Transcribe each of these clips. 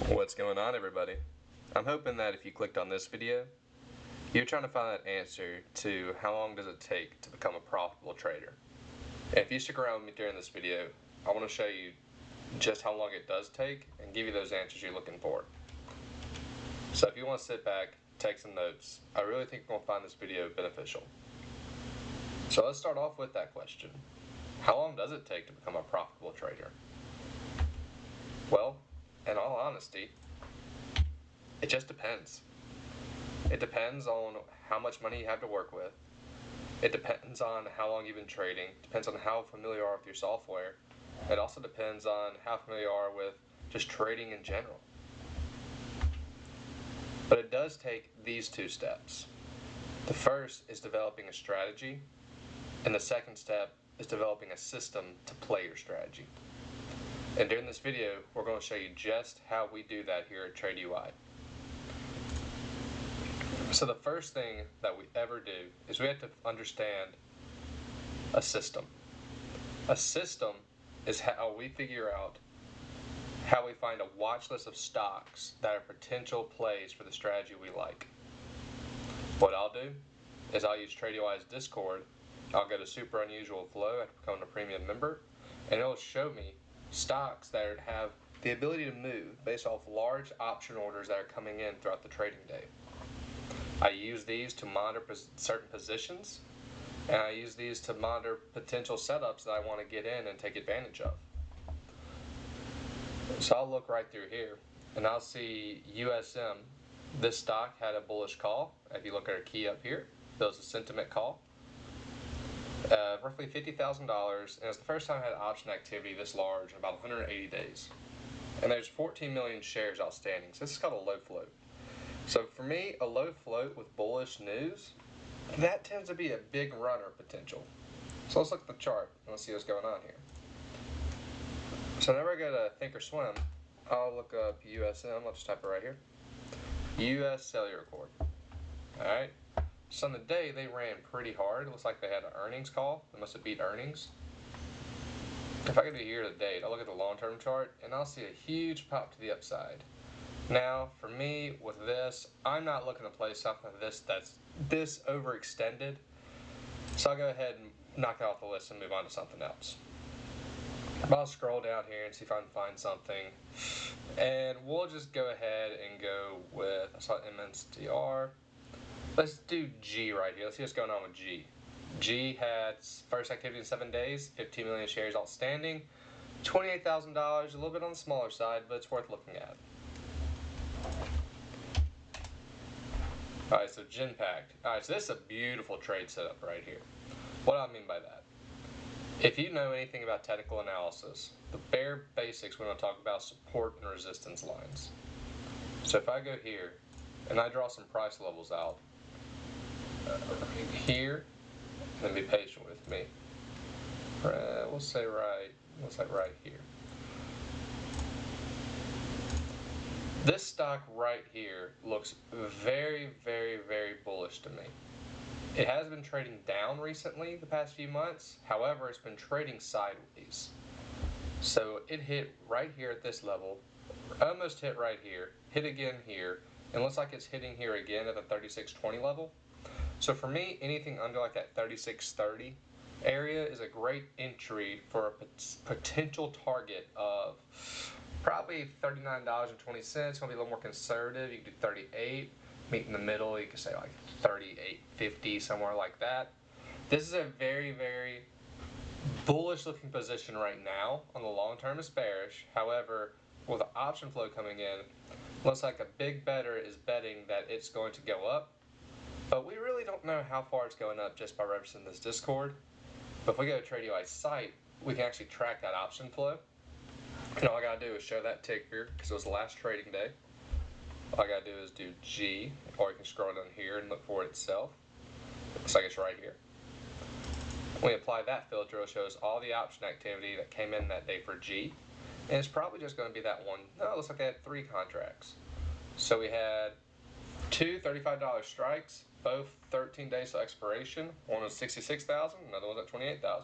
What's going on, everybody? I'm hoping that if you clicked on this video, you're trying to find that answer to how long does it take to become a profitable trader. And if you stick around with me during this video, I want to show you just how long it does take and give you those answers you're looking for. So if you want to sit back, take some notes, I really think you're going to find this video beneficial. So let's start off with that question. How long does it take to become a profitable trader? Well, in all honesty, it just depends. It depends on how much money you have to work with. It depends on how long you've been trading. It depends on how familiar you are with your software. It also depends on how familiar you are with just trading in general. But it does take these two steps. The first is developing a strategy, and the second step is developing a system to play your strategy. And during this video, we're going to show you just how we do that here at TradeUI. So the first thing that we ever do is we have to understand a system. A system is how we figure out how we find a watch list of stocks that are potential plays for the strategy we like. What I'll do is I'll use TradeUI's Discord. I'll go to Super Unusual Flow after becoming a premium member, and it'll show me stocks that have the ability to move based off large option orders that are coming in throughout the trading day. I use these to monitor certain positions, and I use these to monitor potential setups that I want to get in and take advantage of. So I'll look right through here, and I'll see USM. This stock had a bullish call. If you look at our key up here, there was a sentiment call. Roughly $50,000, and it's the first time I had option activity this large in about 180 days. And there's 14 million shares outstanding, so this is called a low float. So for me, a low float with bullish news, that tends to be a big runner potential. So let's look at the chart and let's see what's going on here. So whenever I go to Thinkorswim, I'll look up USM. I'll just type it right here. US Cellular Corp. Alright. So on the day, they ran pretty hard. It looks like they had an earnings call. They must have beat earnings. If I go to year to date, I'll look at the long-term chart, and I'll see a huge pop to the upside. Now, for me, with this, I'm not looking to play something that's this overextended. So I'll go ahead and knock it off the list and move on to something else. I'll scroll down here and see if I can find something. And we'll just go ahead and go with, I saw MNCR. Let's do G right here. Let's see what's going on with G. G had first activity in 7 days, 15 million shares outstanding, $28,000, a little bit on the smaller side, but it's worth looking at. Alright, so Genpact. Alright, so this is a beautiful trade setup right here. What do I mean by that? If you know anything about technical analysis, the bare basics we want to talk about support and resistance lines. So if I go here and I draw some price levels out here, then be patient with me. We'll say right here. This stock right here looks very, very, very bullish to me. It has been trading down recently the past few months. However, it's been trading sideways. So it hit right here at this level, almost hit right here, hit again here, and looks like it's hitting here again at the 36.20 level. So for me, anything under like that 36.30 area is a great entry for a potential target of probably $39.20. Going to be a little more conservative. You can do 38. Meet in the middle. You could say like 38.50, somewhere like that. This is a very, very bullish looking position right now. On the long term, it's bearish. However, with the option flow coming in, looks like a big better is betting that it's going to go up. But we really don't know how far it's going up just by referencing this Discord. But if we go to TradeUI's site, we can actually track that option flow. And all I gotta do is show that tick here because it was the last trading day. All I gotta do is do G, or you can scroll down here and look for it itself. Looks like it's right here. When we apply that filter, it shows all the option activity that came in that day for G. And it's probably just going to be that one. No, it looks like they had 3 contracts. So we had 2 $35 strikes, both 13 days to expiration. One was $66,000, another one was at $28,000.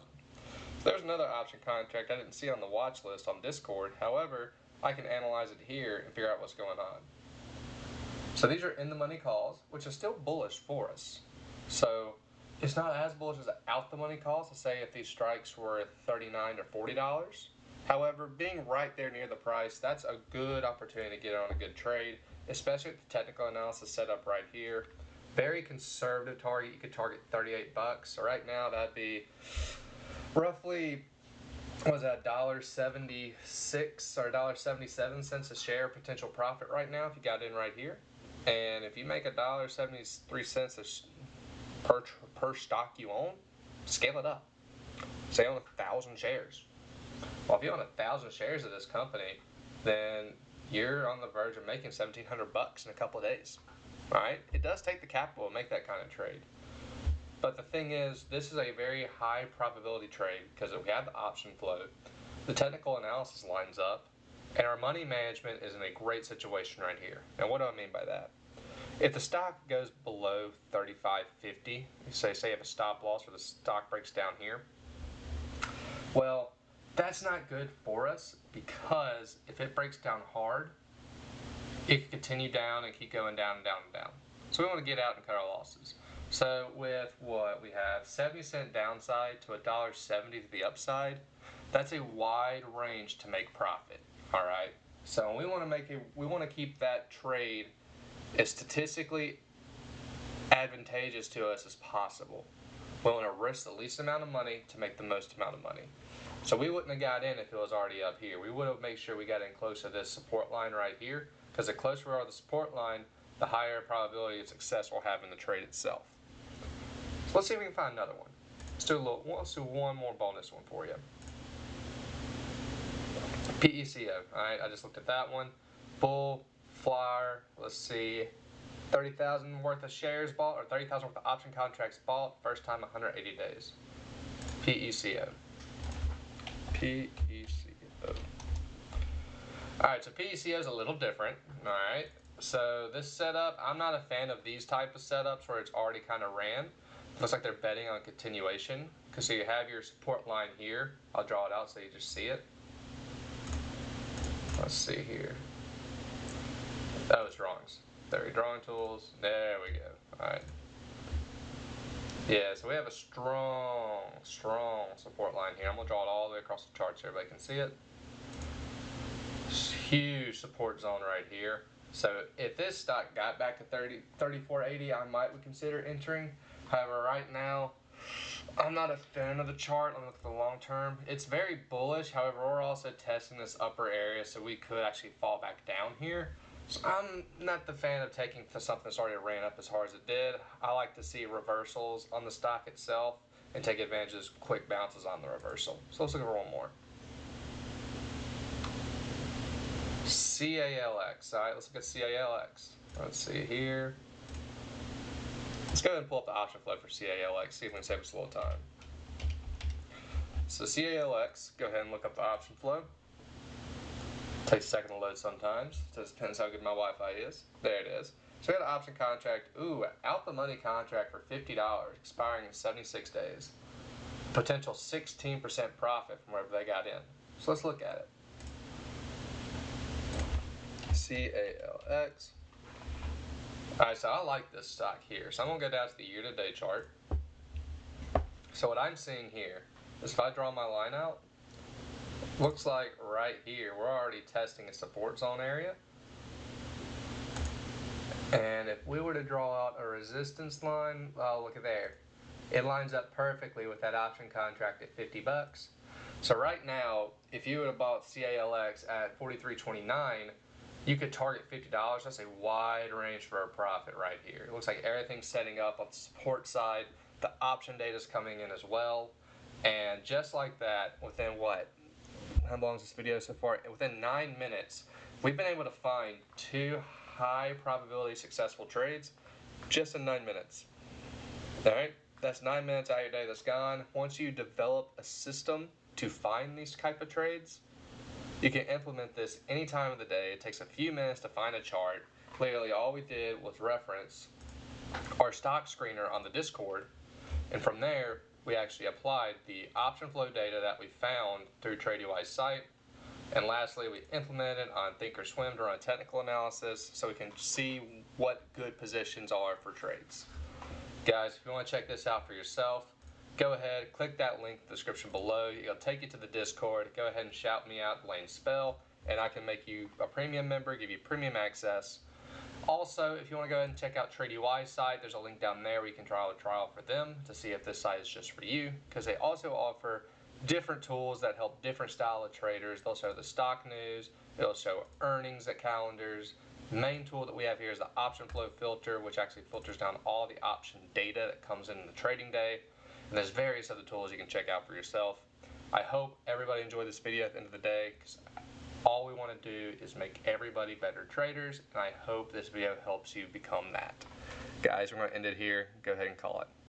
There's another option contract I didn't see on the watch list on Discord. However, I can analyze it here and figure out what's going on. So these are in the money calls, which is still bullish for us. So it's not as bullish as out the money calls to say if these strikes were $39 or $40. However, being right there near the price, that's a good opportunity to get on a good trade, especially with the technical analysis set up right here. Very conservative target. You could target 38 bucks. So right now that'd be roughly, what was that, $1.76 or $1.77 a share potential profit right now if you got in right here. And if you make $1.73 per stock you own, scale it up. Say own 1,000 shares. Well, if you own 1,000 shares of this company, then you're on the verge of making 1,700 bucks in a couple of days. All right? It does take the capital to make that kind of trade. But the thing is, this is a very high probability trade because we have the option flow, the technical analysis lines up, and our money management is in a great situation right here. Now, what do I mean by that? If the stock goes below 35.50, say you have a stop loss or the stock breaks down here, well, that's not good for us because if it breaks down hard, it can continue down and keep going down and down and down. So we want to get out and cut our losses. So with what we have, 70-cent downside to $1.70 to the upside, that's a wide range to make profit. All right. So we want to keep that trade as statistically advantageous to us as possible. We want to risk the least amount of money to make the most amount of money. So we wouldn't have got in if it was already up here. We would have made sure we got in close to this support line right here, because the closer we are to the support line, the higher probability of success we'll have in the trade itself. So let's see if we can find another one. Let's do one more bonus one for you. PECO. All right, I just looked at that one. Bull, flyer. Let's see, 30,000 worth of shares bought, or 30,000 worth of option contracts bought. First time 180 days. PECO. PECO. All right, so PECO is a little different. All right, so this setup, I'm not a fan of these type of setups where it's already kind of ran. Looks like they're betting on continuation. Because so you have your support line here. I'll draw it out so you just see it. Let's see here. That was drawings. There, drawing tools. There we go. All right. Yeah, so we have a strong support line here. I'm going to draw it all the way across the chart so everybody can see it. Huge support zone right here. So if this stock got back to 34.80, I might consider entering. However, right now, I'm not a fan of the chart. I'm looking at the long term. It's very bullish. However, we're also testing this upper area, so we could actually fall back down here. So I'm not the fan of taking something that's already ran up as hard as it did. I like to see reversals on the stock itself and take advantage of those quick bounces on the reversal. So let's look at one more. CALX. All right, let's look at CALX. Let's see here. Let's go ahead and pull up the option flow for CALX, see if we can save us a little time. So CALX, go ahead and look up the option flow. Takes a second to load sometimes. So it depends how good my Wi-Fi is. There it is. So we got an option contract. Ooh, out the money contract for $50, expiring in 76 days. Potential 16% profit from wherever they got in. So let's look at it. CALX. Alright, so I like this stock here. So I'm going to go down to the year-to-date chart. So what I'm seeing here is if I draw my line out, looks like right here we're already testing a support zone area. And if we were to draw out a resistance line, oh, look at there. It lines up perfectly with that option contract at $50. So right now, if you would have bought CALX at $43.29, you could target $50. That's a wide range for a profit right here. It looks like everything's setting up on the support side. The option data is coming in as well. And just like that, within what? How long is this video so far? Within 9 minutes, we've been able to find 2 high probability successful trades just in 9 minutes. All right, that's 9 minutes out of your day that's gone. Once you develop a system to find these type of trades, you can implement this any time of the day. It takes a few minutes to find a chart. Literally all we did was reference our stock screener on the Discord, and from there we actually applied the option flow data that we found through TradeUI site, And lastly, we implemented on Thinkorswim to run a technical analysis so we can see what good positions are for trades. Guys, if you want to check this out for yourself, go ahead, click that link in the description below. It'll take you to the Discord. Go ahead and shout me out, Lane Spell, and I can make you a premium member, give you premium access. Also, if you want to go ahead and check out TradeUI site, there's a link down there where you can try a trial for them to see if this site is just for you, because they also offer different tools that help different style of traders. They'll show the stock news, they'll show earnings at calendars. The main tool that we have here is the option flow filter, which actually filters down all the option data that comes in the trading day. And there's various other tools you can check out for yourself. I hope everybody enjoyed this video at the end of the day, because all we want to do is make everybody better traders, and I hope this video helps you become that. Guys, we're going to end it here. Go ahead and call it.